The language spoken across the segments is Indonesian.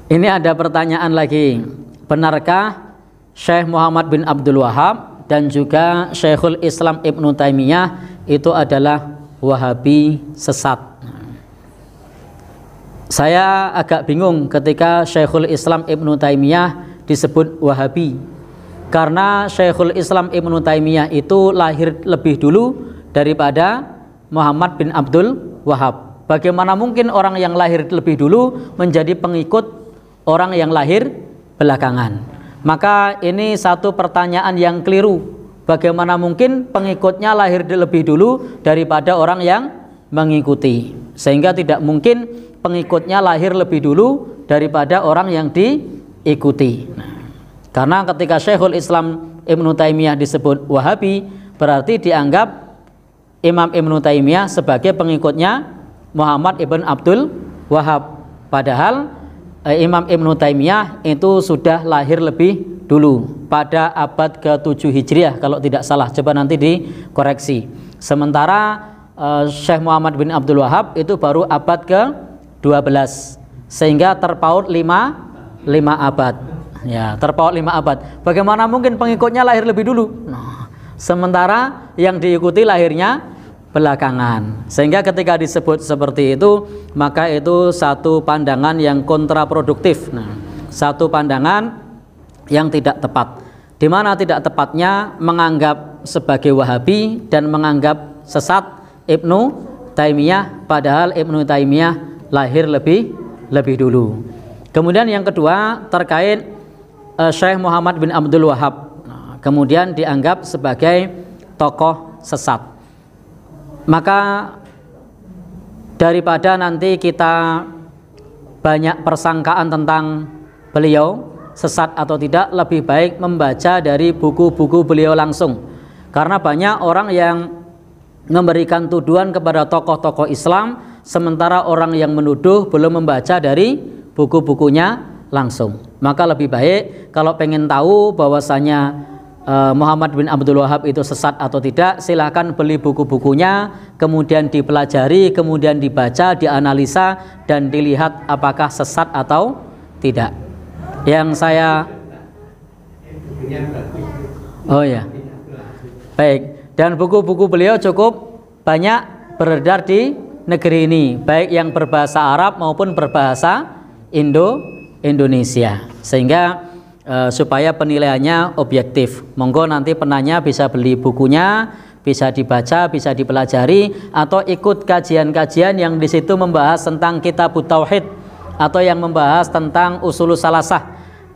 Ini ada pertanyaan lagi. Benarkah Syekh Muhammad bin Abdul Wahab dan juga Syekhul Islam Ibnu Taimiyah itu adalah Wahabi sesat? Saya agak bingung ketika Syekhul Islam Ibnu Taimiyah disebut Wahabi, karena Syekhul Islam Ibnu Taimiyah itu lahir lebih dulu daripada Muhammad bin Abdul Wahab. Bagaimana mungkin orang yang lahir lebih dulu menjadi pengikut orang yang lahir belakangan? Maka ini satu pertanyaan yang keliru. Bagaimana mungkin pengikutnya lahir lebih dulu daripada orang yang mengikuti? Sehingga tidak mungkin pengikutnya lahir lebih dulu daripada orang yang diikuti. Karena ketika Syekhul Islam Ibnu Taimiyah disebut Wahabi, berarti dianggap Imam Ibnu Taimiyah sebagai pengikutnya Muhammad ibn Abdul Wahab. Padahal Imam Ibnu Taimiyah itu sudah lahir lebih dulu pada abad ke-7 Hijriah kalau tidak salah, coba nanti dikoreksi. Sementara Syekh Muhammad bin Abdul Wahab itu baru abad ke-12, sehingga terpaut 5 abad. Ya, terpaut 5 abad. Bagaimana mungkin pengikutnya lahir lebih dulu? Nah, sementara yang diikuti lahirnya belakangan. Sehingga ketika disebut seperti itu, maka itu satu pandangan yang kontraproduktif. Nah, satu pandangan yang tidak tepat. Di mana tidak tepatnya menganggap sebagai Wahabi dan menganggap sesat Ibnu Taimiyah, padahal Ibnu Taimiyah lahir lebih dulu. Kemudian yang kedua terkait Syekh Muhammad bin Abdul Wahab, nah, kemudian dianggap sebagai tokoh sesat. Maka daripada nanti kita banyak persangkaan tentang beliau sesat atau tidak, lebih baik membaca dari buku-buku beliau langsung. Karena banyak orang yang memberikan tuduhan kepada tokoh-tokoh Islam, sementara orang yang menuduh belum membaca dari buku-bukunya langsung. Maka lebih baik kalau pengen tahu bahwasanya Muhammad bin Abdul Wahab itu sesat atau tidak, silahkan beli buku-bukunya, kemudian dipelajari, kemudian dibaca, dianalisa, dan dilihat apakah sesat atau tidak. Yang saya baik, dan buku-buku beliau cukup banyak beredar di negeri ini, baik yang berbahasa Arab maupun berbahasa Indonesia, sehingga supaya penilaiannya objektif. Monggo nanti penanya bisa beli bukunya, bisa dibaca, bisa dipelajari, atau ikut kajian-kajian yang di situ membahas tentang Kitabut Tauhid, atau yang membahas tentang Ushulus Salasah,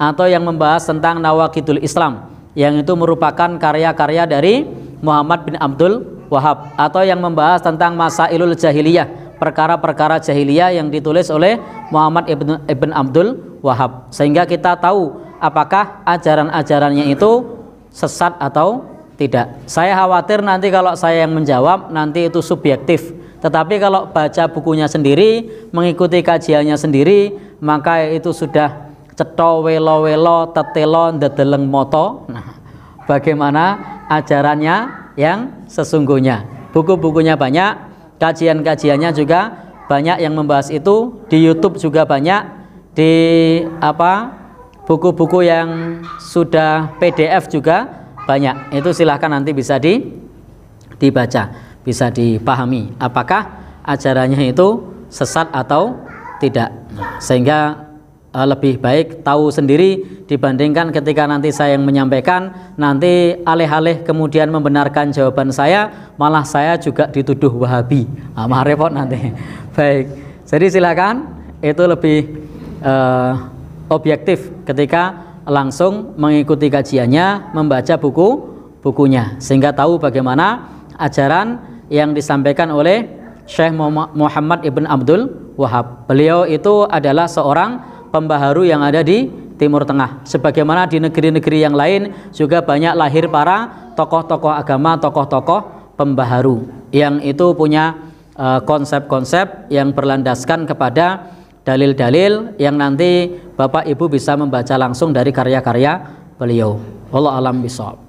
atau yang membahas tentang Nawaqidul Islam, yang itu merupakan karya-karya dari Muhammad bin Abdul Wahab, atau yang membahas tentang Masailul Jahiliyah, perkara-perkara jahiliyah yang ditulis oleh Muhammad ibn Abdul Wahab, sehingga kita tahu apakah ajaran-ajarannya itu sesat atau tidak. Saya khawatir nanti kalau saya yang menjawab nanti itu subjektif. Tetapi kalau baca bukunya sendiri, mengikuti kajiannya sendiri, maka itu sudah cetho welo-welo tetelo ndedeleng moto. Nah, bagaimana ajarannya yang sesungguhnya? Buku-bukunya banyak, kajian-kajiannya juga banyak yang membahas itu. Di YouTube juga banyak, di buku-buku yang sudah PDF juga banyak. Itu silahkan nanti bisa dibaca, bisa dipahami apakah ajarannya itu sesat atau tidak. Sehingga lebih baik tahu sendiri dibandingkan ketika nanti saya yang menyampaikan, nanti alih-alih kemudian membenarkan jawaban saya, malah saya juga dituduh Wahabi. Malah repot nanti. Baik, jadi silakan, itu lebih objektif ketika langsung mengikuti kajiannya, membaca bukunya, sehingga tahu bagaimana ajaran yang disampaikan oleh Syekh Muhammad ibn Abdul Wahab. Beliau itu adalah seorang pembaharu yang ada di Timur Tengah. Sebagaimana di negeri-negeri yang lain juga banyak lahir para tokoh-tokoh agama, tokoh-tokoh pembaharu yang itu punya konsep-konsep yang berlandaskan kepada dalil-dalil yang nanti Bapak Ibu bisa membaca langsung dari karya-karya beliau. Wallahu a'lam bishawab.